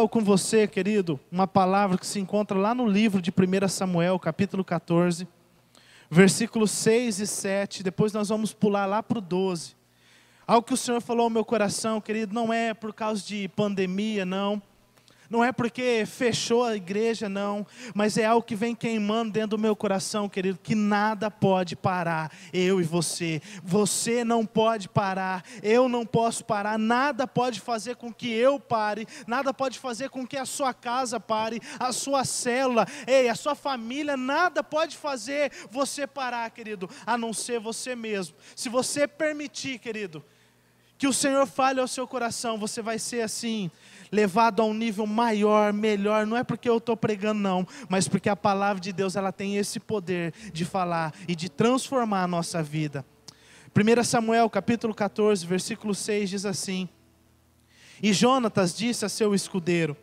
algo com você, querido, uma palavra que se encontra lá no livro de 1 Samuel, capítulo 14, versículos 6 e 7, depois nós vamos pular lá para o 12. Algo que o Senhor falou ao meu coração, querido, não é por causa de pandemia, não. Não é porque fechou a igreja, não. Mas é algo que vem queimando dentro do meu coração, querido, que nada pode parar eu e você. Você não pode parar, eu não posso parar. Nada pode fazer com que eu pare. Nada pode fazer com que a sua casa pare, a sua célula, a sua família. Nada pode fazer você parar, querido, a não ser você mesmo. Se você permitir, querido, que o Senhor fale ao seu coração, você vai ser assim, levado a um nível maior, melhor. Não é porque eu estou pregando não, mas porque a palavra de Deus, ela tem esse poder de falar e de transformar a nossa vida. 1 Samuel capítulo 14, versículo 6 diz assim: E Jonatas disse a seu escudeiro: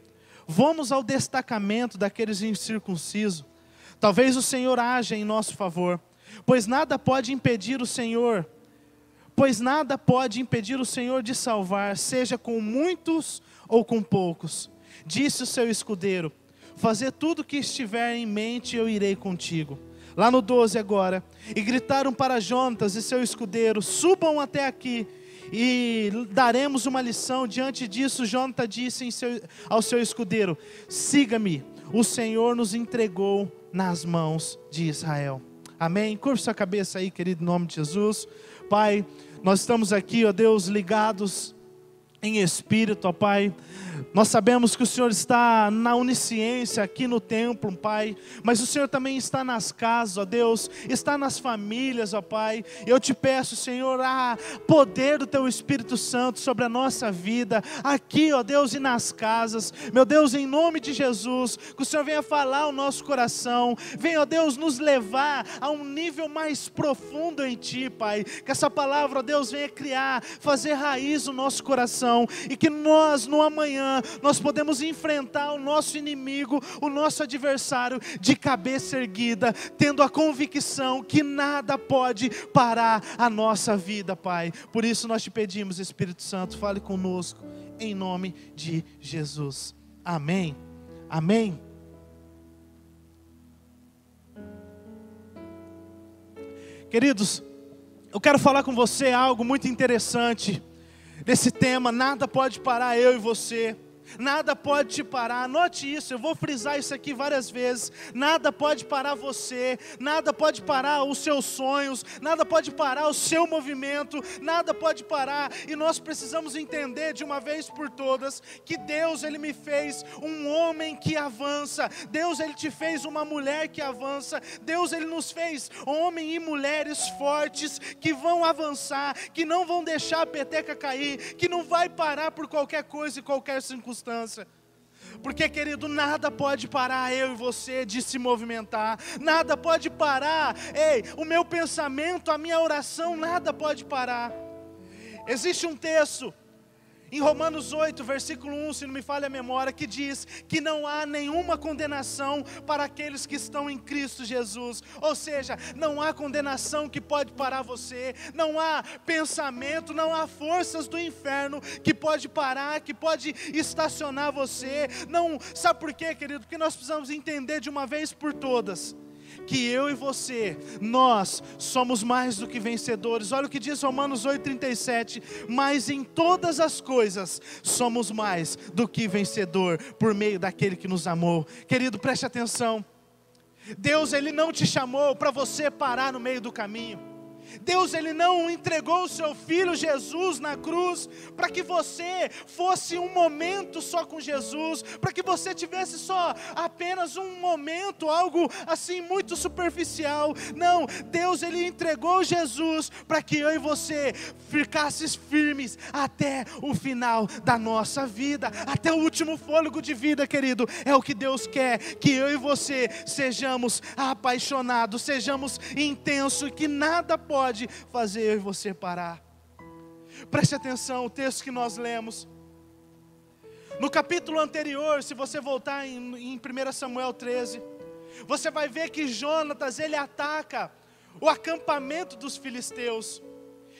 Vamos ao destacamento daqueles incircuncisos, talvez o Senhor haja em nosso favor, pois nada pode impedir o Senhor de salvar, seja com muitos ou com poucos. Disse o seu escudeiro: Fazer tudo o que estiver em mente, eu irei contigo. Lá no 12 agora: E gritaram para Jonatas e seu escudeiro: Subam até aqui e daremos uma lição. Diante disso, Jonatas disse ao seu escudeiro: Siga-me, o Senhor nos entregou nas mãos de Israel. Amém? Curva sua cabeça aí, querido, em nome de Jesus. Pai, nós estamos aqui, ó Deus, ligados em espírito, ó Pai. Nós sabemos que o Senhor está na onisciência aqui no templo, Pai, mas o Senhor também está nas casas, ó Deus, está nas famílias, ó Pai. Eu te peço, Senhor, poder do Teu Espírito Santo sobre a nossa vida, aqui, ó Deus, e nas casas. Meu Deus, em nome de Jesus, que o Senhor venha falar ao nosso coração, venha, ó Deus, nos levar a um nível mais profundo em Ti, Pai. Que essa palavra, ó Deus, venha criar, fazer raiz no nosso coração, e que nós, no amanhã, nós podemos enfrentar o nosso inimigo, o nosso adversário, de cabeça erguida, tendo a convicção que nada pode parar a nossa vida, Pai. Por isso nós te pedimos, Espírito Santo, fale conosco, em nome de Jesus. Amém. Amém. Queridos, eu quero falar com você algo muito interessante. Desse tema, nada pode parar eu e você. Nada pode te parar. Anote isso, eu vou frisar isso aqui várias vezes. Nada pode parar você, nada pode parar os seus sonhos, nada pode parar o seu movimento, nada pode parar. E nós precisamos entender de uma vez por todas que Deus, Ele me fez um homem que avança. Deus, Ele te fez uma mulher que avança. Deus, Ele nos fez homens e mulheres fortes que vão avançar, que não vão deixar a peteca cair, que não vai parar por qualquer coisa e qualquer circunstância. Porque, querido, nada pode parar eu e você de se movimentar. Nada pode parar, o meu pensamento, a minha oração, nada pode parar. Existe um texto em Romanos 8, versículo 1, se não me falha a memória, que diz que não há nenhuma condenação para aqueles que estão em Cristo Jesus. Ou seja, não há condenação que pode parar você, não há pensamento, não há forças do inferno que pode parar, que pode estacionar você. Não, sabe por quê, querido? Porque nós precisamos entender de uma vez por todas que eu e você, nós somos mais do que vencedores. Olha o que diz Romanos 8,37, mas em todas as coisas somos mais do que vencedor, por meio daquele que nos amou. Querido, preste atenção, Deus, Ele não te chamou para você parar no meio do caminho. Deus, Ele não entregou o seu Filho Jesus na cruz para que você fosse um momento só com Jesus, para que você tivesse só apenas um momento, algo assim muito superficial. Não, Deus, Ele entregou Jesus para que eu e você ficasses firmes até o final da nossa vida, até o último fôlego de vida, querido. É o que Deus quer, que eu e você sejamos apaixonados, sejamos intensos, e que nada pode fazer eu e você parar. Preste atenção, o texto que nós lemos no capítulo anterior, se você voltar em 1 Samuel 13, você vai ver que Jonatas, ele ataca o acampamento dos filisteus.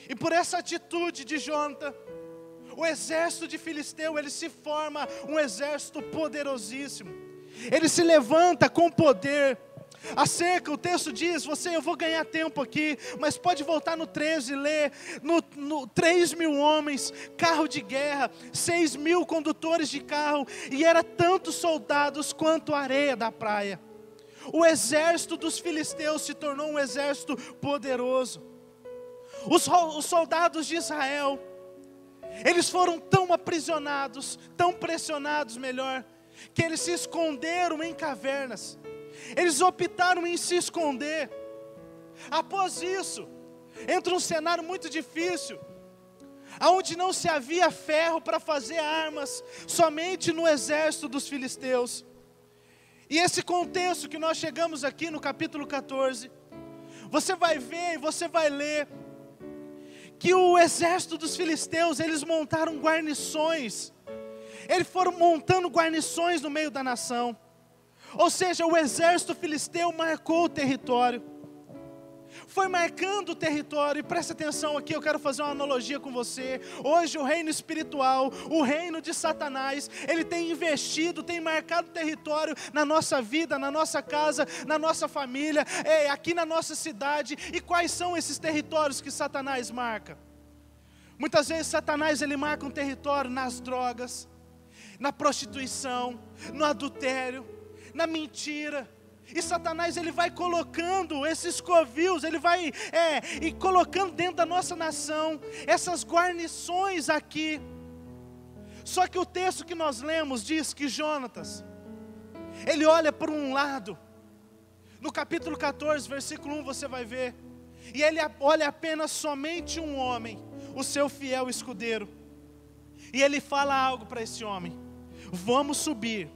E por essa atitude de Jonatas, O exército de Filisteu, ele se forma um exército poderosíssimo. Ele se levanta com poder. O texto diz, eu vou ganhar tempo aqui, mas pode voltar no 13 e ler, 3.000 homens, carro de guerra, 6.000 condutores de carro, e era tantos soldados quanto a areia da praia. O exército dos filisteus se tornou um exército poderoso. Os soldados de Israel, eles foram tão aprisionados, tão pressionados melhor, que eles se esconderam em cavernas. Eles optaram em se esconder. Após isso, entra um cenário muito difícil, onde não se havia ferro para fazer armas, somente no exército dos filisteus. E esse contexto que nós chegamos aqui no capítulo 14, você vai ver e você vai ler, que o exército dos filisteus, eles montaram guarnições. Eles foram montando guarnições no meio da nação. Ou seja, o exército filisteu marcou o território. Foi marcando o território. E presta atenção aqui, eu quero fazer uma analogia com você. Hoje o reino espiritual, o reino de Satanás, ele tem investido, tem marcado território na nossa vida, na nossa casa, na nossa família, aqui na nossa cidade. E quais são esses territórios que Satanás marca? Muitas vezes Satanás, ele marca um território nas drogas, na prostituição, no adultério, na mentira. E Satanás, ele vai colocando esses covios, ele vai e colocando dentro da nossa nação essas guarnições aqui. Só que o texto que nós lemos diz que Jonatas, ele olha para um lado. No capítulo 14, versículo 1, você vai ver. E ele olha apenas somente um homem, o seu fiel escudeiro. E ele fala algo para esse homem: vamos subir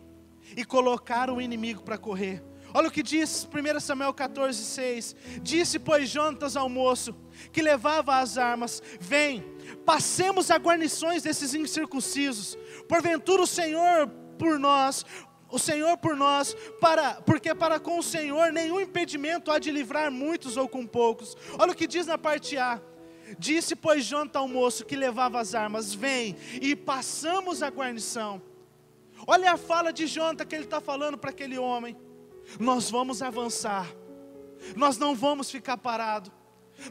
e colocar o inimigo para correr. Olha o que diz 1 Samuel 14:6. Disse, pois, Jonatas ao moço que levava as armas: vem, passemos a guarnições desses incircuncisos. Porventura o Senhor por nós, porque para com o Senhor nenhum impedimento há de livrar muitos ou com poucos. Olha o que diz na parte A. Disse, pois, Jonatas ao moço que levava as armas: vem, e passamos a guarnição. Olha a fala de Jonatas que ele está falando para aquele homem: nós vamos avançar, nós não vamos ficar parados,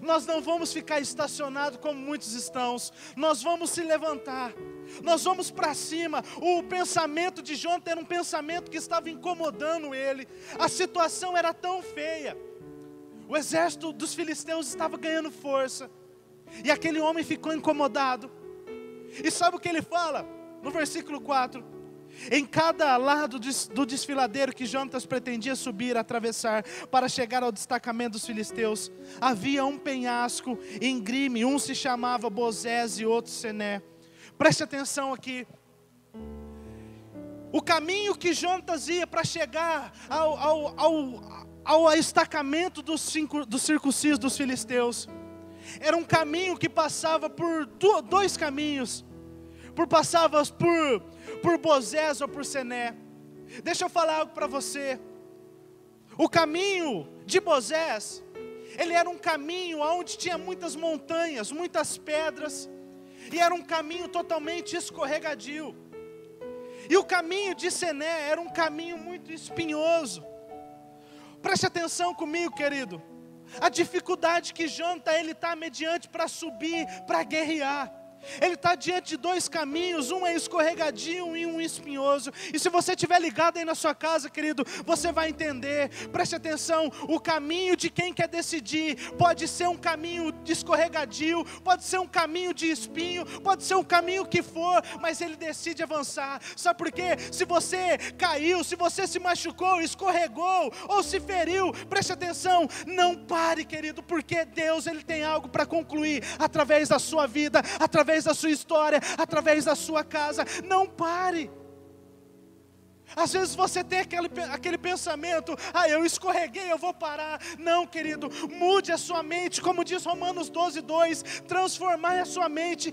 nós não vamos ficar estacionados como muitos estão, nós vamos se levantar, nós vamos para cima. O pensamento de Jonatas era um pensamento que estava incomodando ele, a situação era tão feia, o exército dos filisteus estava ganhando força, e aquele homem ficou incomodado. E sabe o que ele fala? No versículo 4: em cada lado do desfiladeiro que Jonatas pretendia subir, atravessar, para chegar ao destacamento dos filisteus, havia um penhasco íngreme, um se chamava Bozés e outro Sené. Preste atenção aqui. O caminho que Jonatas ia para chegar ao destacamento dos circuncisos dos filisteus, era um caminho que passava por dois caminhos. Passava por Bozés ou por Sené. Deixa eu falar algo para você. O caminho de Bozés, ele era um caminho onde tinha muitas montanhas, muitas pedras, e era um caminho totalmente escorregadio. E o caminho de Sené era um caminho muito espinhoso. Preste atenção comigo, querido. A dificuldade que Jonatas ele está mediante para subir, para guerrear. Ele está diante de dois caminhos, um é escorregadio e um espinhoso. E se você estiver ligado aí na sua casa, querido, você vai entender. Preste atenção, o caminho de quem quer decidir pode ser um caminho de escorregadio, pode ser um caminho de espinho, pode ser um caminho que for, mas ele decide avançar. Sabe por quê? Se você caiu, se você se machucou, escorregou ou se feriu, preste atenção, não pare, querido, porque Deus ele tem algo para concluir através da sua vida, através da sua história, através da sua casa. Não pare. Às vezes você tem aquele pensamento, eu escorreguei, eu vou parar. Não, querido, mude a sua mente, como diz Romanos 12:2, transformai a sua mente,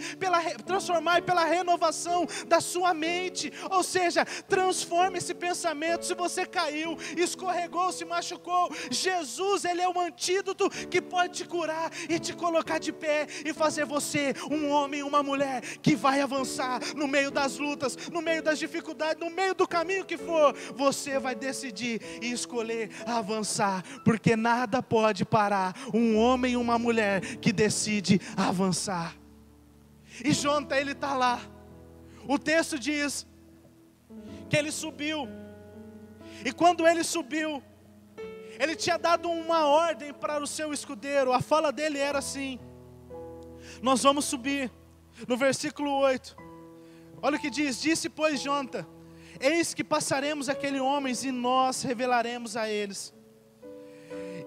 transformai pela renovação da sua mente. Ou seja, transforme esse pensamento. Se você caiu, escorregou, se machucou, Jesus, Ele é o antídoto que pode te curar e te colocar de pé e fazer você um homem, uma mulher que vai avançar no meio das lutas, no meio das dificuldades, no meio do caminho que for, você vai decidir e escolher avançar, porque nada pode parar um homem e uma mulher que decide avançar. E Jonathan, ele está lá, o texto diz que ele subiu, e quando ele subiu, ele tinha dado uma ordem para o seu escudeiro. A fala dele era assim: nós vamos subir. No versículo 8, olha o que diz: disse pois Jonathan, eis que passaremos aquele homem e nós revelaremos a eles.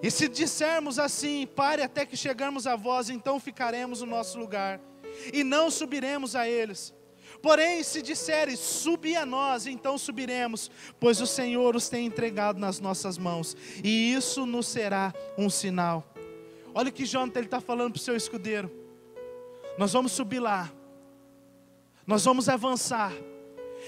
E se dissermos assim, pare até que chegarmos a vós, então ficaremos no nosso lugar, e não subiremos a eles. Porém, se disseres, subi a nós, então subiremos, pois o Senhor os tem entregado nas nossas mãos, e isso nos será um sinal. Olha o que Jonathan está falando para o seu escudeiro: nós vamos subir lá, nós vamos avançar.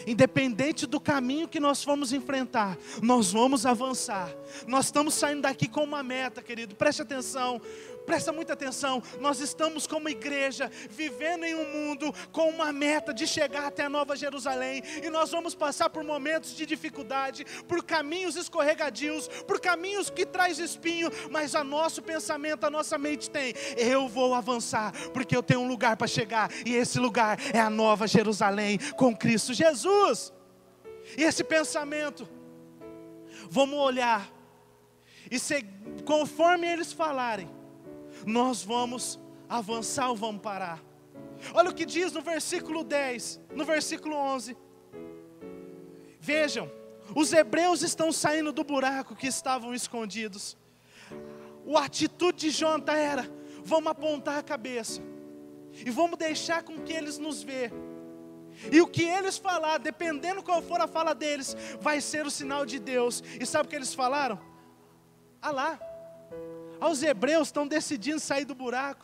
Independente do caminho que nós formos enfrentar, nós vamos avançar. Nós estamos saindo daqui com uma meta, querido. Preste atenção, presta muita atenção. Nós estamos como igreja, vivendo em um mundo com uma meta de chegar até a Nova Jerusalém. E nós vamos passar por momentos de dificuldade, por caminhos escorregadios, por caminhos que traz espinho. Mas o nosso pensamento, a nossa mente tem: eu vou avançar, porque eu tenho um lugar para chegar. E esse lugar é a Nova Jerusalém com Cristo Jesus. E esse pensamento, vamos olhar, e conforme eles falarem, nós vamos avançar ou vamos parar. Olha o que diz no versículo 10, no versículo 11. Vejam, os hebreus estão saindo do buraco que estavam escondidos. A atitude de Jonathan era: vamos apontar a cabeça, e vamos deixar com que eles nos vejam. E o que eles falar, dependendo qual for a fala deles, vai ser o sinal de Deus. E sabe o que eles falaram? Lá, os hebreus estão decidindo sair do buraco.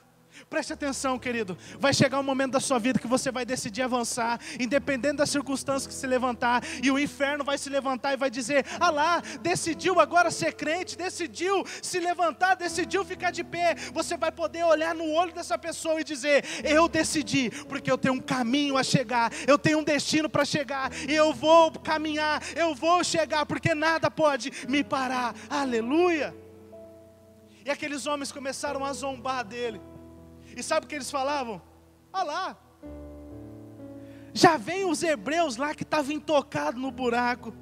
Preste atenção, querido, vai chegar um momento da sua vida que você vai decidir avançar, independente das circunstâncias que se levantar, e o inferno vai se levantar e vai dizer: lá, decidiu agora ser crente, decidiu se levantar, decidiu ficar de pé. Você vai poder olhar no olho dessa pessoa e dizer: eu decidi, porque eu tenho um caminho a chegar, eu tenho um destino para chegar, e eu vou caminhar, eu vou chegar, porque nada pode me parar. Aleluia. E aqueles homens começaram a zombar dele. E sabe o que eles falavam? Lá, já vem os hebreus lá que estavam intocados no buraco.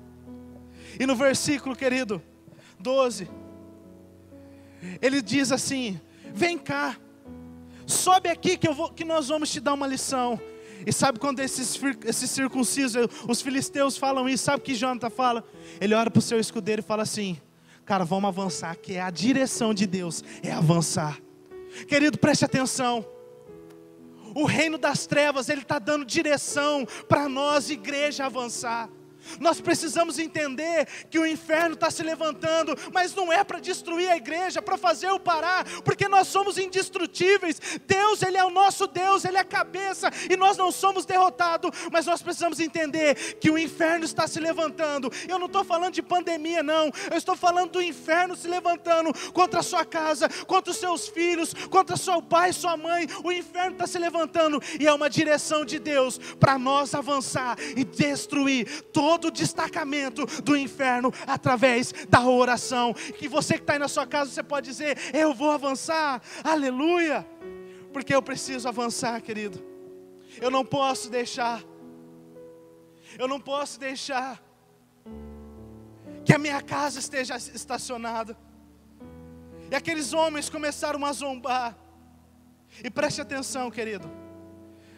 E no versículo, querido, 12, ele diz assim: vem cá, sobe aqui que nós vamos te dar uma lição. E sabe quando esses circuncisos, os filisteus falam isso, sabe o que Jonathan fala? Ele olha para o seu escudeiro e fala assim: cara, vamos avançar, que é a direção de Deus, é avançar. Querido, preste atenção. O reino das trevas, ele está dando direção para nós, igreja, avançar. Nós precisamos entender que o inferno está se levantando, mas não é para destruir a igreja, para fazer o parar, porque nós somos indestrutíveis. Deus, Ele é o nosso Deus, Ele é a cabeça, e nós não somos derrotados. Mas nós precisamos entender que o inferno está se levantando. Eu não estou falando de pandemia, não. Eu estou falando do inferno se levantando contra a sua casa, contra os seus filhos, contra seu pai, sua mãe. O inferno está se levantando, e é uma direção de Deus para nós avançar e destruir todo o destacamento do inferno através da oração. Que você que está aí na sua casa, você pode dizer: eu vou avançar, aleluia, porque eu preciso avançar, querido. Eu não posso deixar que a minha casa esteja estacionada. E aqueles homens começaram a zombar. E preste atenção, querido,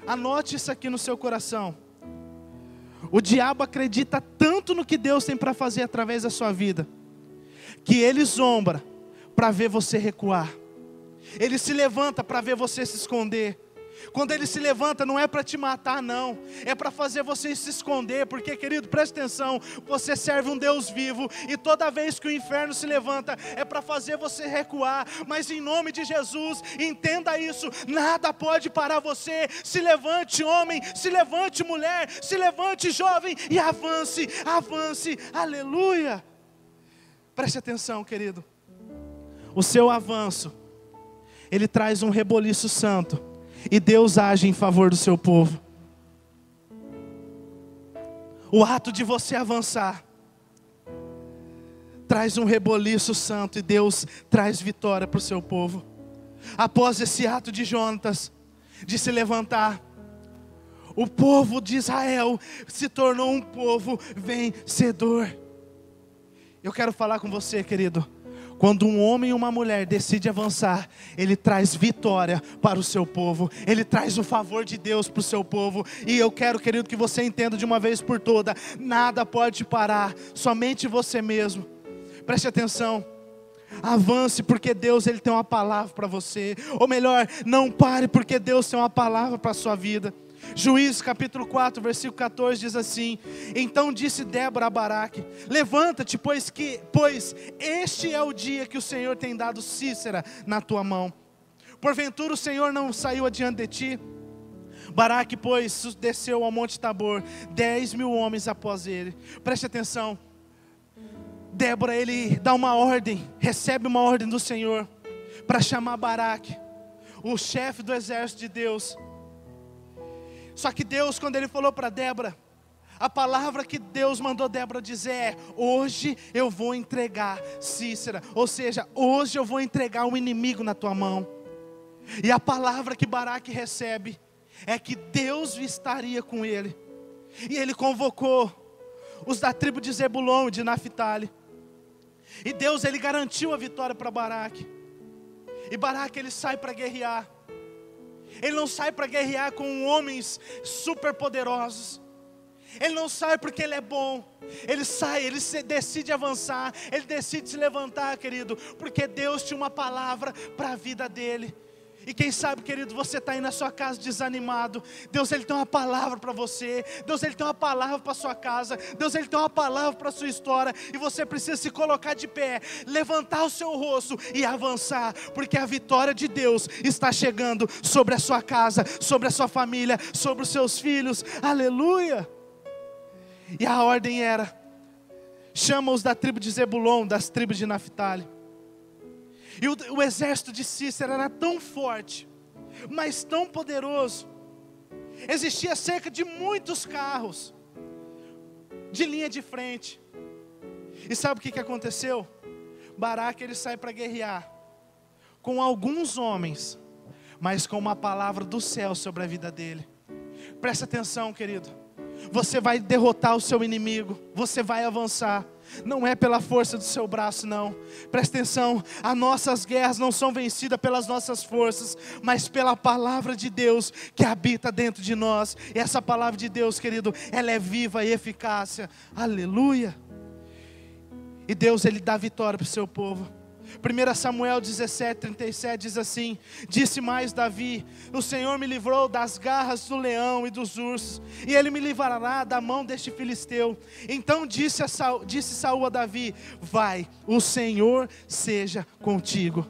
anote isso aqui no seu coração. O diabo acredita tanto no que Deus tem para fazer através da sua vida, que ele zomba para ver você recuar. Ele se levanta para ver você se esconder. Quando ele se levanta, não é para te matar, não. É para fazer você se esconder. Porque, querido, preste atenção. Você serve um Deus vivo. E toda vez que o inferno se levanta, é para fazer você recuar. Mas em nome de Jesus, entenda isso. Nada pode parar você. Se levante, homem. Se levante, mulher. Se levante, jovem. E avance, avance. Aleluia. Preste atenção, querido. O seu avanço, ele traz um reboliço santo. E Deus age em favor do seu povo. O ato de você avançar traz um reboliço santo e Deus traz vitória para o seu povo. Após esse ato de Jonatas, de se levantar, o povo de Israel se tornou um povo vencedor. Eu quero falar com você, querido. Quando um homem e uma mulher decidem avançar, ele traz vitória para o seu povo. Ele traz o favor de Deus para o seu povo. E eu quero, querido, que você entenda de uma vez por toda. Nada pode te parar, somente você mesmo. Preste atenção. Avance porque Deus ele tem uma palavra para você. Ou melhor, não pare porque Deus tem uma palavra para a sua vida. Juízes capítulo 4, versículo 14 diz assim: então disse Débora a Baraque: levanta-te, pois este é o dia que o Senhor tem dado Sísera na tua mão. Porventura o Senhor não saiu adiante de ti? Baraque, pois, desceu ao monte Tabor, 10.000 homens após ele. Preste atenção. Débora, ele dá uma ordem, recebe uma ordem do Senhor para chamar Baraque, o chefe do exército de Deus. Só que Deus, quando ele falou para Débora, a palavra que Deus mandou Débora dizer é: hoje eu vou entregar Sísera. Ou seja, hoje eu vou entregar o inimigo na tua mão. E a palavra que Baraque recebe é que Deus estaria com ele. E ele convocou os da tribo de Zebulon e de Naphtali. E Deus, ele garantiu a vitória para Baraque. E Baraque, ele sai para guerrear. Ele não sai para guerrear com homens super poderosos. Ele não sai porque ele é bom. Ele sai, ele decide avançar. Ele decide se levantar, querido, porque Deus tinha uma palavra para a vida dele. E quem sabe, querido, você está aí na sua casa desanimado. Deus, ele tem uma palavra para você. Deus, ele tem uma palavra para a sua casa. Deus, ele tem uma palavra para a sua história. E você precisa se colocar de pé, levantar o seu rosto e avançar. Porque a vitória de Deus está chegando sobre a sua casa, sobre a sua família, sobre os seus filhos. Aleluia! E a ordem era: chama-os da tribo de Zebulon, das tribos de Naphtali. E o exército de Sísera era tão forte, mas tão poderoso. Existia cerca de muitos carros de linha de frente. E sabe o que aconteceu? Baraque, ele sai para guerrear com alguns homens, mas com uma palavra do céu sobre a vida dele. Presta atenção, querido. Você vai derrotar o seu inimigo. Você vai avançar. Não é pela força do seu braço, não. Presta atenção. As nossas guerras não são vencidas pelas nossas forças, mas pela palavra de Deus que habita dentro de nós. E essa palavra de Deus, querido, ela é viva e eficaz. Aleluia. E Deus, ele dá vitória para o seu povo. 1 Samuel 17:37 diz assim: disse mais Davi: o Senhor me livrou das garras do leão e dos ursos, e ele me livrará da mão deste filisteu. Então disse Saul a Davi: vai, o Senhor seja contigo.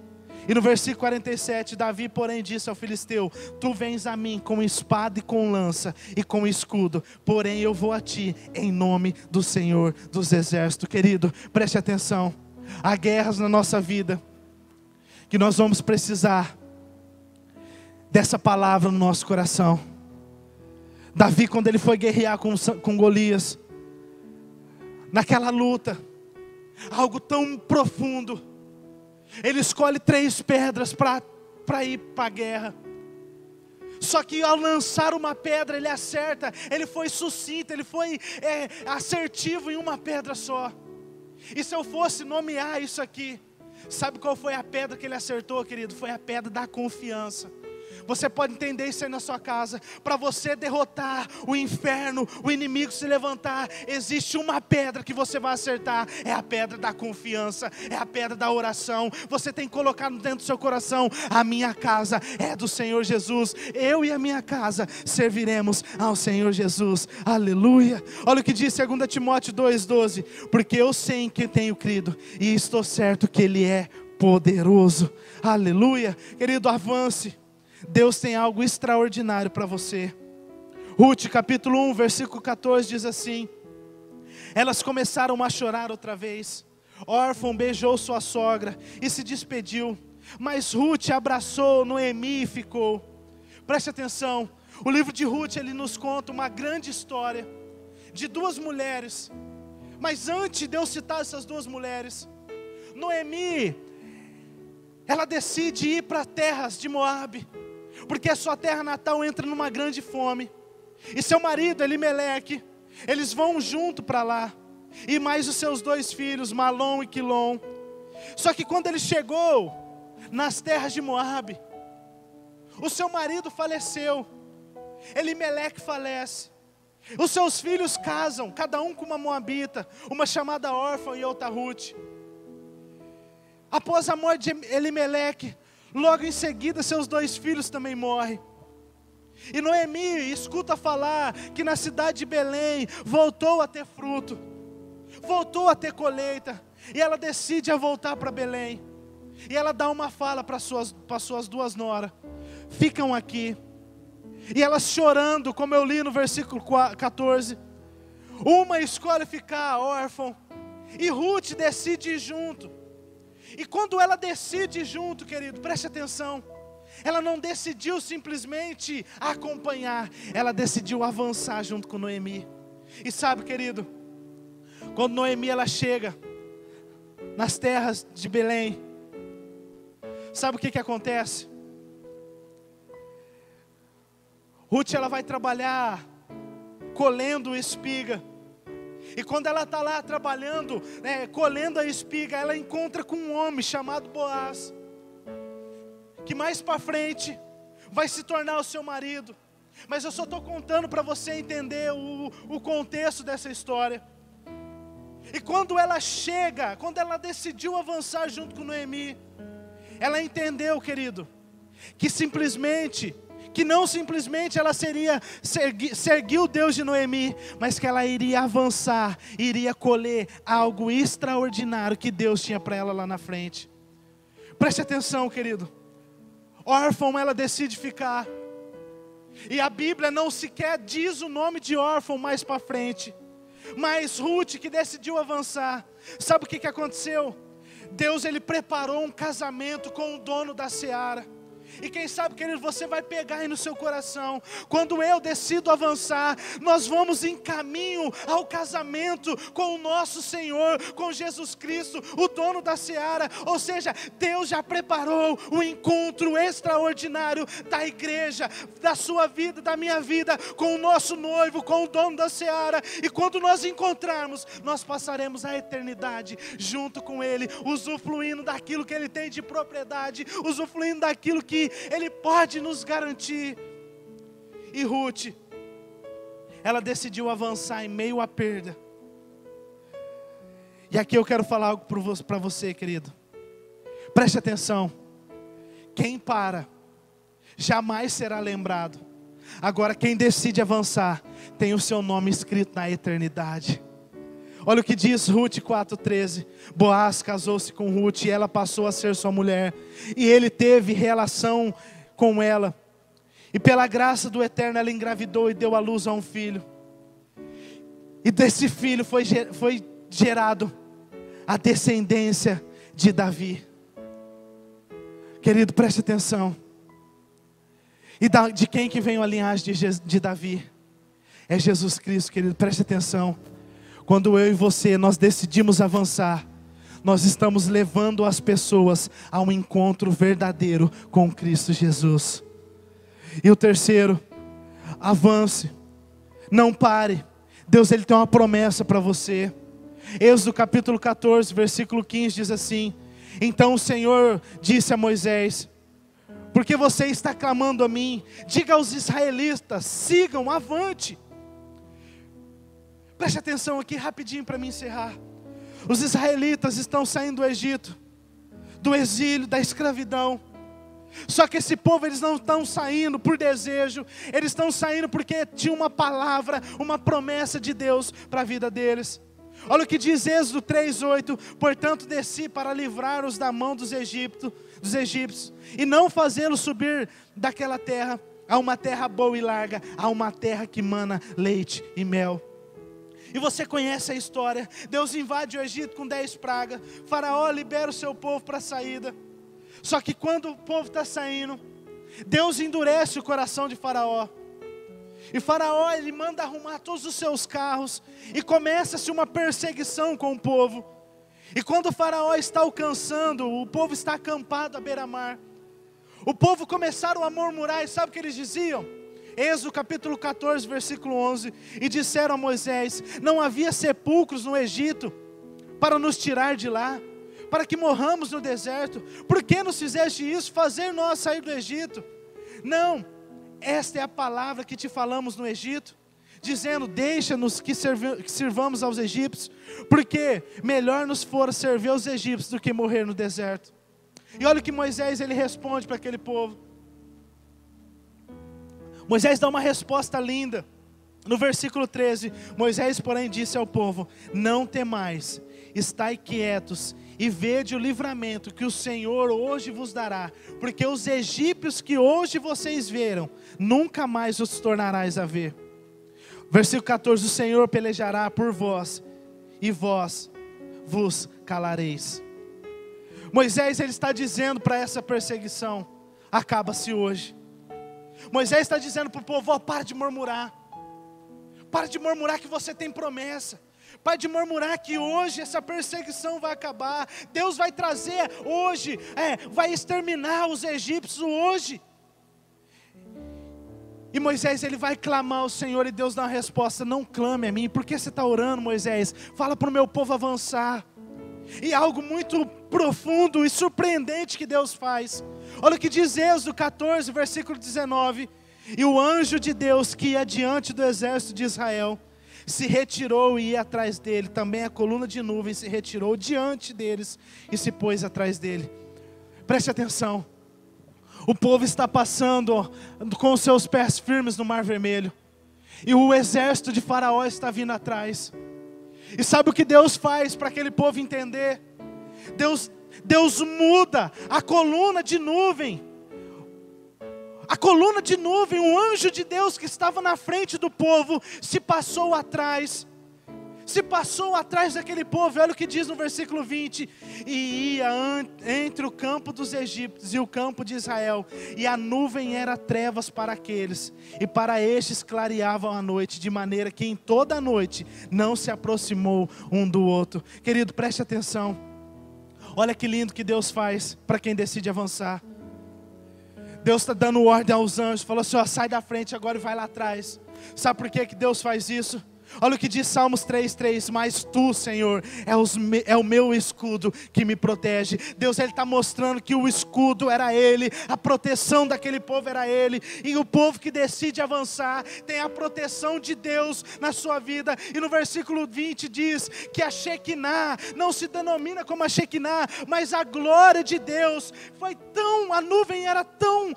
E no versículo 47, Davi, porém, disse ao filisteu: tu vens a mim com espada e com lança e com escudo, porém eu vou a ti em nome do Senhor dos exércitos. Querido, preste atenção. Há guerras na nossa vida que nós vamos precisar dessa palavra no nosso coração. Davi, quando ele foi guerrear com Golias, naquela luta, algo tão profundo, ele escolhe 3 pedras para ir para a guerra. Só que ao lançar uma pedra, ele acerta. Ele foi sucinto, ele foi assertivo em uma pedra só. E se eu fosse nomear isso aqui, sabe qual foi a pedra que ele acertou, querido? Foi a pedra da confiança. Você pode entender isso aí na sua casa. Para você derrotar o inferno, o inimigo se levantar, existe uma pedra que você vai acertar. É a pedra da confiança, é a pedra da oração. Você tem que colocar dentro do seu coração: a minha casa é do Senhor Jesus. Eu e a minha casa serviremos ao Senhor Jesus. Aleluia. Olha o que diz 2 Timóteo 2,12. Porque eu sei em quem tenho crido, e estou certo que Ele é poderoso. Aleluia. Querido, avance. Deus tem algo extraordinário para você. Ruth capítulo 1, versículo 14 diz assim: elas começaram a chorar outra vez. Órfão beijou sua sogra e se despediu, mas Ruth abraçou Noemi e ficou. Preste atenção, o livro de Ruth, ele nos conta uma grande história de duas mulheres. Mas antes de eu citar essas duas mulheres, Noemi, ela decide ir para terras de Moabe, porque a sua terra natal entra numa grande fome. E seu marido, Elimeleque, eles vão junto para lá. E mais os seus dois filhos, Malom e Quilom. Só que quando ele chegou nas terras de Moabe, o seu marido faleceu. Elimeleque falece. Os seus filhos casam, cada um com uma moabita, uma chamada Órfã e outra Ruth. Após a morte de Elimeleque, logo em seguida seus dois filhos também morrem. E Noemi escuta falar que na cidade de Belém voltou a ter fruto, voltou a ter colheita. E ela decide a voltar para Belém. E ela dá uma fala para suas duas noras: ficam aqui. E elas chorando, como eu li no versículo 14, uma escolhe ficar órfã, e Ruth decide ir junto. E quando ela decide junto, querido, preste atenção, ela não decidiu simplesmente acompanhar, ela decidiu avançar junto com Noemi. E sabe, querido, quando Noemi ela chega nas terras de Belém, sabe o que acontece? Ruth ela vai trabalhar colhendo espiga. E quando ela está lá trabalhando, colhendo a espiga, ela encontra com um homem chamado Boaz, que mais para frente vai se tornar o seu marido. Mas eu só estou contando para você entender o contexto dessa história. E quando ela chega, quando ela decidiu avançar junto com Noemi, ela entendeu, querido, que não simplesmente ela seguir o Deus de Noemi, mas que ela iria avançar, iria colher algo extraordinário que Deus tinha para ela lá na frente. Preste atenção, querido. Órfã, ela decide ficar. E a Bíblia não sequer diz o nome de órfão mais para frente. Mas Ruth, que decidiu avançar, sabe o que aconteceu? Deus ele preparou um casamento com o dono da seara. E quem sabe, querido, você vai pegar aí no seu coração: quando eu decido avançar, nós vamos em caminho ao casamento com o nosso Senhor, com Jesus Cristo, o dono da seara. Ou seja, Deus já preparou um encontro extraordinário da igreja, da sua vida, da minha vida, com o nosso noivo, com o dono da seara. E quando nós encontrarmos, nós passaremos a eternidade junto com Ele, usufruindo daquilo que Ele tem de propriedade, usufruindo daquilo que Ele pode nos garantir. E Ruth, ela decidiu avançar em meio à perda. E aqui eu quero falar algo para você, querido. Preste atenção. Quem para, jamais será lembrado. Agora quem decide avançar, tem o seu nome escrito na eternidade. Olha o que diz Ruth 4,13. Boaz casou-se com Ruth e ela passou a ser sua mulher. E ele teve relação com ela. E pela graça do Eterno ela engravidou e deu à luz a um filho. E desse filho foi gerado a descendência de Davi. Querido, preste atenção. E de quem que vem a linhagem de Davi? É Jesus Cristo, querido, preste atenção. Quando eu e você, nós decidimos avançar, nós estamos levando as pessoas a um encontro verdadeiro com Cristo Jesus. E o terceiro, avance, não pare. Deus ele tem uma promessa para você. Êxodo capítulo 14, versículo 15 diz assim: então o Senhor disse a Moisés: porque você está clamando a mim. Diga aos israelitas, sigam, avante. Preste atenção aqui rapidinho para me encerrar. Os israelitas estão saindo do Egito, do exílio, da escravidão. Só que esse povo, eles não estão saindo por desejo, eles estão saindo porque tinha uma palavra, uma promessa de Deus para a vida deles. Olha o que diz Êxodo 3:8: portanto desci para livrar-os da mão dos egípcios, e não fazê-los subir daquela terra, a uma terra boa e larga, a uma terra que mana leite e mel. E você conhece a história. Deus invade o Egito com 10 pragas, Faraó libera o seu povo para a saída. Só que quando o povo está saindo, Deus endurece o coração de Faraó. E Faraó, ele manda arrumar todos os seus carros, e começa-se uma perseguição com o povo. E quando o Faraó está alcançando, o povo está acampado à beira-mar, o povo começaram a murmurar, e sabe o que eles diziam? Êxodo capítulo 14, versículo 11, e disseram a Moisés: não havia sepulcros no Egito, para nos tirar de lá, para que morramos no deserto. Por que nos fizeste isso, fazer nós sair do Egito? Não, esta é a palavra que te falamos no Egito, dizendo: deixa-nos que sirvamos aos egípcios, porque melhor nos fora servir aos egípcios do que morrer no deserto. E olha o que Moisés, ele responde para aquele povo. Moisés dá uma resposta linda. No versículo 13, Moisés, porém, disse ao povo: não temais, estai quietos e vede o livramento que o Senhor hoje vos dará, porque os egípcios que hoje vocês viram, nunca mais os tornarás a ver. Versículo 14, o Senhor pelejará por vós, e vós vos calareis. Moisés, ele está dizendo para essa perseguição: acaba-se hoje. Moisés está dizendo para o povo: ó, para de murmurar. Para de murmurar que você tem promessa. Para de murmurar que hoje essa perseguição vai acabar. Deus vai trazer hoje, vai exterminar os egípcios hoje. E Moisés, ele vai clamar ao Senhor, e Deus dá uma resposta: não clame a mim. Por que você está orando, Moisés? Fala para o meu povo avançar. E algo muito profundo e surpreendente que Deus faz. Olha o que diz Êxodo 14, versículo 19. E o anjo de Deus que ia diante do exército de Israel se retirou e ia atrás dele. Também a coluna de nuvem se retirou diante deles e se pôs atrás dele. Preste atenção. O povo está passando com os seus pés firmes no Mar Vermelho, e o exército de Faraó está vindo atrás. E sabe o que Deus faz para aquele povo entender? Deus muda a coluna de nuvem. A coluna de nuvem, o anjo de Deus que estava na frente do povo, se passou atrás daquele povo. Olha o que diz no versículo 20: e ia entre o campo dos egípcios e o campo de Israel, e a nuvem era trevas para aqueles, e para estes clareavam a noite, de maneira que em toda a noite não se aproximou um do outro. Querido, preste atenção. Olha que lindo que Deus faz para quem decide avançar. Deus está dando ordem aos anjos, falou assim: ó, sai da frente agora e vai lá atrás. Sabe por que Deus faz isso? Olha o que diz Salmos 3:3, mas tu, Senhor, é o meu escudo que me protege. Deus, Ele está mostrando que o escudo era Ele, a proteção daquele povo era Ele, e o povo que decide avançar, tem a proteção de Deus na sua vida. E no versículo 20 diz que a Shekinah não se denomina como a Shekinah, mas a glória de Deus a nuvem era tão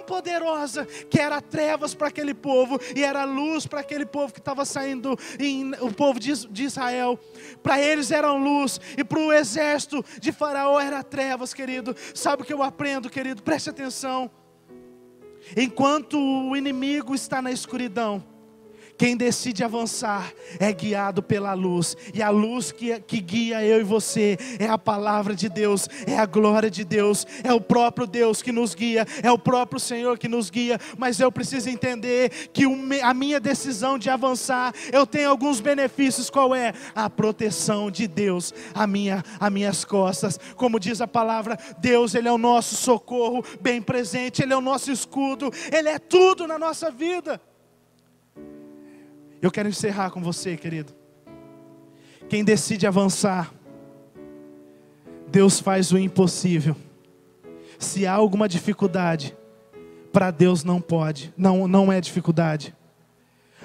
poderosa, que era trevas para aquele povo, e era luz para aquele povo que estava saindo, o povo de Israel. Para eles era luz, e para o exército de Faraó era trevas, querido. Sabe o que eu aprendo, querido? Preste atenção. Enquanto o inimigo está na escuridão, quem decide avançar é guiado pela luz. E a luz que guia eu e você é a palavra de Deus, é a glória de Deus, é o próprio Deus que nos guia, é o próprio Senhor que nos guia. Mas eu preciso entender que a minha decisão de avançar, eu tenho alguns benefícios. Qual é? A proteção de Deus às minhas costas. Como diz a palavra, Deus, Ele é o nosso socorro bem presente, Ele é o nosso escudo, Ele é tudo na nossa vida. Eu quero encerrar com você, querido. Quem decide avançar, Deus faz o impossível. Se há alguma dificuldade, para Deus não pode, não é dificuldade.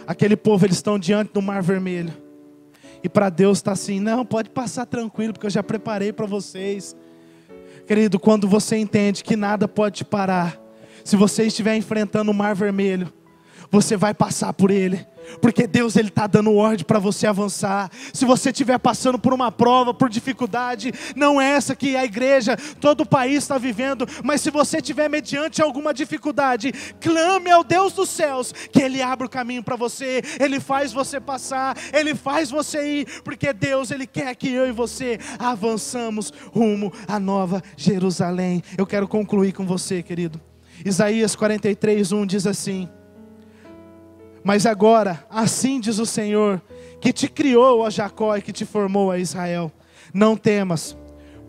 Aquele povo, eles estão diante do Mar Vermelho. E para Deus está assim, não, pode passar tranquilo, porque eu já preparei para vocês. Querido, quando você entende que nada pode te parar, se você estiver enfrentando o Mar Vermelho, você vai passar por ele. Porque Deus, Ele está dando ordem para você avançar. Se você estiver passando por uma prova, por dificuldade, não é essa que a igreja, todo o país está vivendo, mas se você estiver mediante alguma dificuldade, clame ao Deus dos céus, que Ele abre o caminho para você, Ele faz você passar, Ele faz você ir, porque Deus, Ele quer que eu e você avançamos rumo à Nova Jerusalém. Eu quero concluir com você, querido. Isaías 43:1 diz assim: mas agora, assim diz o Senhor, que te criou, ó Jacó, e que te formou, ó Israel: não temas,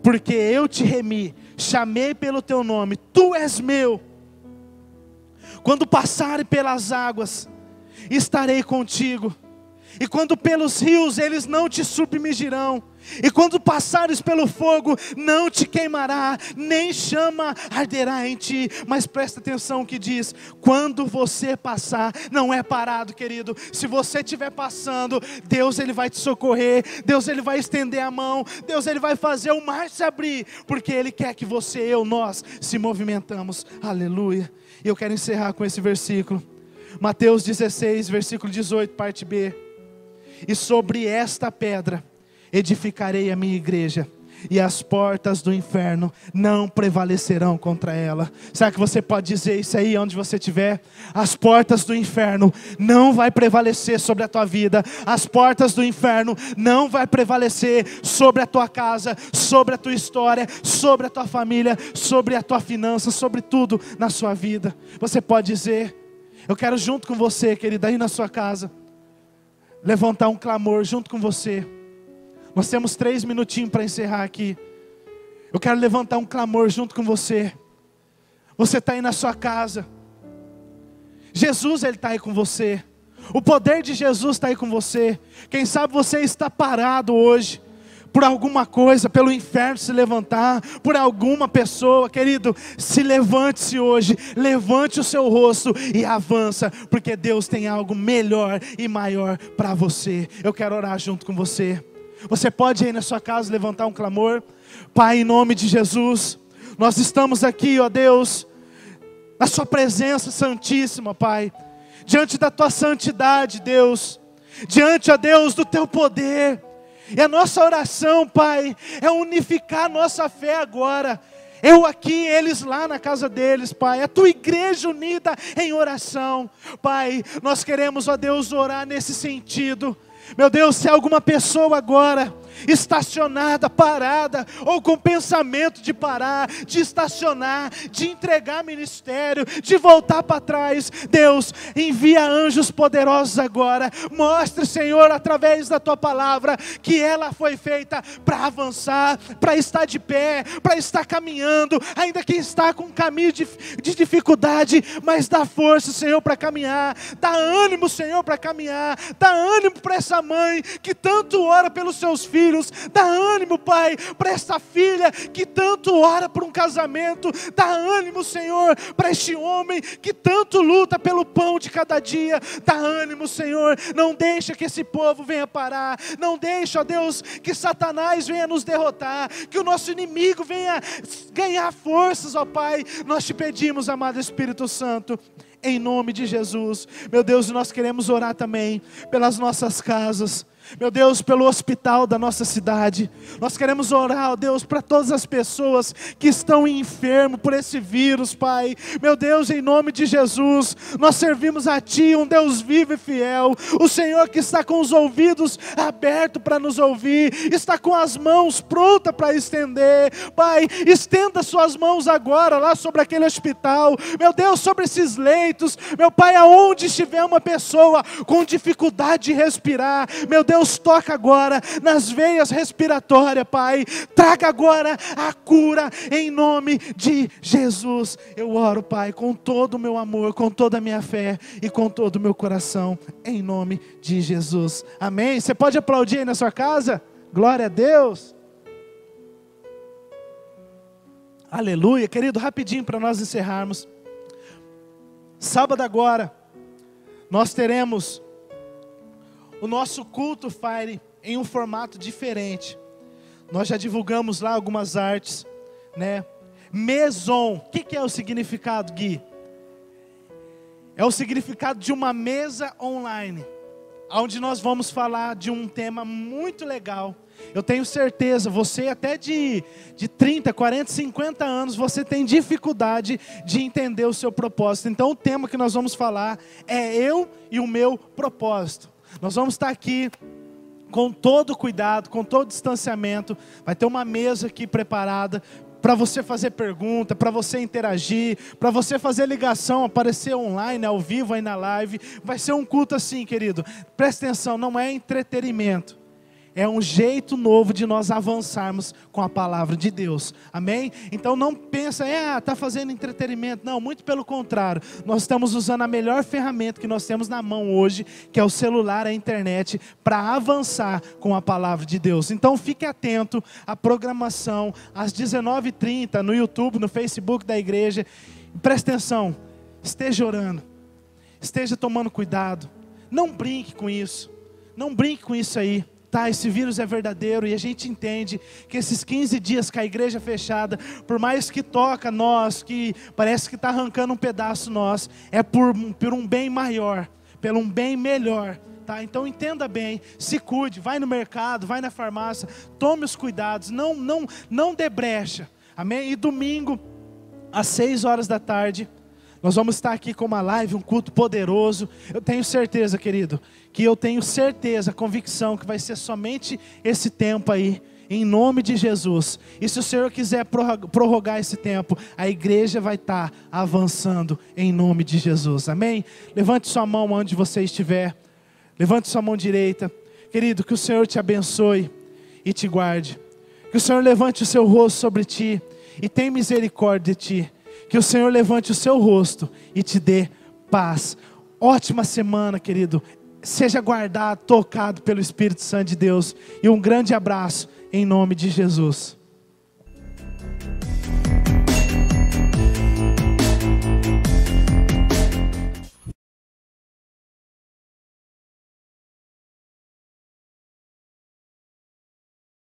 porque eu te remi, chamei pelo teu nome, tu és meu. Quando passarem pelas águas, estarei contigo, e quando pelos rios, eles não te submergirão. E quando passares pelo fogo, não te queimará, nem chama arderá em ti. Mas presta atenção que diz, quando você passar, não é parado, querido. Se você estiver passando, Deus, Ele vai te socorrer, Deus, Ele vai estender a mão, Deus, Ele vai fazer o mar se abrir, porque Ele quer que você, nós se movimentamos. Aleluia. E eu quero encerrar com esse versículo, Mateus 16, versículo 18, parte B. E sobre esta pedra edificarei a minha igreja, e as portas do inferno não prevalecerão contra ela. Será que você pode dizer isso aí onde você estiver? As portas do inferno não vai prevalecer sobre a tua vida. As portas do inferno não vai prevalecer sobre a tua casa, sobre a tua história, sobre a tua família, sobre a tua finança, sobre tudo na sua vida. Você pode dizer? Eu quero junto com você, querida, aí na sua casa, levantar um clamor junto com você. Nós temos 3 minutinhos para encerrar aqui. Eu quero levantar um clamor junto com você. Você está aí na sua casa. Jesus, Ele está aí com você. O poder de Jesus está aí com você. Quem sabe você está parado hoje por alguma coisa, pelo inferno se levantar, por alguma pessoa. Querido, se levante-se hoje, levante o seu rosto e avança, porque Deus tem algo melhor e maior para você. Eu quero orar junto com você. Você pode aí na sua casa levantar um clamor. Pai, em nome de Jesus, nós estamos aqui, ó Deus, na sua presença santíssima, Pai, diante da tua santidade, Deus, diante, ó Deus, do teu poder. E a nossa oração, Pai, é unificar a nossa fé agora. Eu aqui, eles lá na casa deles, Pai. A tua igreja unida em oração. Pai, nós queremos, ó Deus, orar nesse sentido. Meu Deus, se alguma pessoa agora estacionada, parada, ou com pensamento de parar, de estacionar, de entregar ministério, de voltar para trás, Deus, envia anjos poderosos agora. Mostre, Senhor, através da tua palavra, que ela foi feita para avançar, para estar de pé, para estar caminhando, ainda que está com um caminho de dificuldade, mas dá força, Senhor, para caminhar, dá ânimo, Senhor, para caminhar, dá ânimo para essa mãe que tanto ora pelos seus filhos, dá ânimo, Pai, para essa filha que tanto ora por um casamento, dá ânimo, Senhor, para este homem que tanto luta pelo pão de cada dia, dá ânimo, Senhor. Não deixa que esse povo venha parar, não deixa, ó Deus, que Satanás venha nos derrotar, que o nosso inimigo venha ganhar forças, ó Pai. Nós te pedimos, amado Espírito Santo, em nome de Jesus. Meu Deus, nós queremos orar também pelas nossas casas. Meu Deus, pelo hospital da nossa cidade. Nós queremos orar, ó Deus, para todas as pessoas que estão enfermos por esse vírus, Pai. Meu Deus, em nome de Jesus, nós servimos a Ti, um Deus vivo e fiel. O Senhor que está com os ouvidos abertos para nos ouvir, está com as mãos prontas para estender. Pai, estenda suas mãos agora lá sobre aquele hospital. Meu Deus, sobre esses leitos. Meu Pai, aonde estiver uma pessoa com dificuldade de respirar, meu Deus, toca agora nas veias respiratórias, Pai. Traga agora a cura em nome de Jesus. Eu oro, Pai, com todo o meu amor, com toda a minha fé e com todo o meu coração, em nome de Jesus. Amém? Você pode aplaudir aí na sua casa? Glória a Deus. Aleluia. Querido, rapidinho para nós encerrarmos. Sábado agora, nós teremos o nosso culto Fire em um formato diferente. Nós já divulgamos lá algumas artes, né? Maison, o que é o significado, Gui? É o significado de uma mesa online, onde nós vamos falar de um tema muito legal. Eu tenho certeza, você até de 30, 40, 50 anos, você tem dificuldade de entender o seu propósito. Então o tema que nós vamos falar é eu e o meu propósito. Nós vamos estar aqui com todo cuidado, com todo distanciamento. Vai ter uma mesa aqui preparada para você fazer pergunta, para você interagir, para você fazer ligação, aparecer online, ao vivo aí na live. Vai ser um culto assim, querido. Presta atenção, não é entretenimento. É um jeito novo de nós avançarmos com a palavra de Deus. Amém? Então não pensa, está fazendo entretenimento. Não, muito pelo contrário. Nós estamos usando a melhor ferramenta que nós temos na mão hoje, que é o celular, a internet, para avançar com a palavra de Deus. Então fique atento à programação, às 19h30, no YouTube, no Facebook da igreja. Presta atenção, esteja orando, esteja tomando cuidado. Não brinque com isso. Não brinque com isso aí. Tá, esse vírus é verdadeiro e a gente entende que esses 15 dias com a igreja fechada, por mais que toca nós, que parece que está arrancando um pedaço nós, é por um bem maior, por um bem melhor. Tá? Então entenda bem, se cuide, vai no mercado, vai na farmácia, tome os cuidados, não dê brecha. Amém? E domingo, às 6 horas da tarde, nós vamos estar aqui com uma live, um culto poderoso. Eu tenho certeza, querido, convicção que vai ser somente esse tempo aí, em nome de Jesus. E se o Senhor quiser prorrogar esse tempo, a igreja vai estar avançando em nome de Jesus. Amém? Levante sua mão onde você estiver. Levante sua mão direita. Querido, que o Senhor te abençoe e te guarde. Que o Senhor levante o seu rosto sobre ti e tenha misericórdia de ti. Que o Senhor levante o seu rosto e te dê paz. Ótima semana, querido. Seja guardado, tocado pelo Espírito Santo de Deus. E um grande abraço em nome de Jesus.